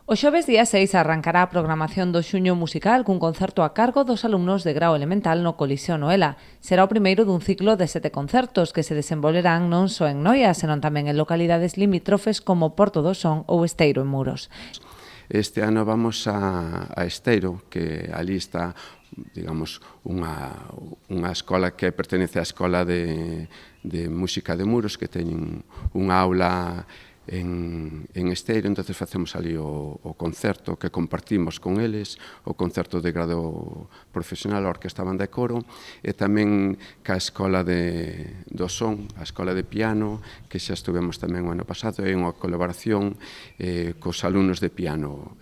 O xoves día 6 arrancará a programación do Xuño Musical cun concerto a cargo dos alumnos de grao elemental no Coliseo Noela. Será o primeiro dun ciclo de 7 concertos que se desenvolverán non só en Noia, senón tamén en localidades limítrofes como Porto do Son ou Esteiro en Muros. Este ano vamos a Esteiro, que ali está, digamos, unha escola que pertenece á Escola de Música de Muros, que teñen unha aula en Esteiro, entonces facemos ali o concerto que compartimos con eles, o concerto de grado profesional, a Orquesta Banda e Coro, e tamén ca Escola do Son, a Escola de Piano, que xa estuvemos tamén o ano pasado, e unha colaboración cos alumnos de piano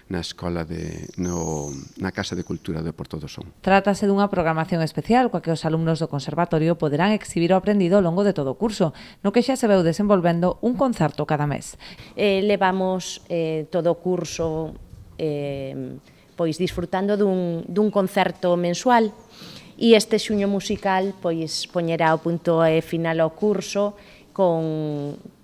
na Escola na Casa de Cultura de Porto do Son. Trátase dunha programación especial coa que os alumnos do Conservatorio poderán exhibir o aprendido ao longo de todo o curso, no que xa se veu desenvolvendo un concerto cada mes. Levamos todo o curso pois disfrutando dun concerto mensual e este Xuño Musical pois poñerá o punto final ao curso con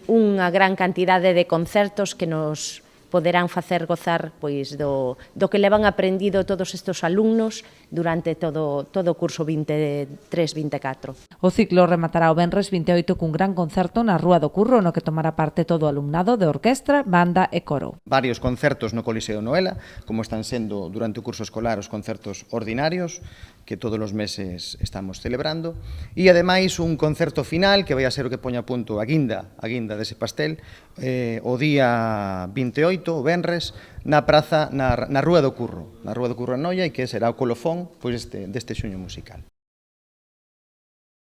unha gran cantidade de concertos que nos poderán facer gozar pois do que levan aprendido todos estes alumnos durante todo o curso 23-24. O ciclo rematará o venres 28 cun gran concerto na Rúa do Curro, no que tomará parte todo o alumnado de orquestra, banda e coro. Varios concertos no Coliseo Noela, como están sendo durante o curso escolar os concertos ordinarios, que todos os meses estamos celebrando, e ademais un concerto final que vai a ser o que poña a punto a guinda dese pastel, o día 28, o venres, na praza, na Rúa do Curro en Noia, e que será o colofón deste Xuño Musical.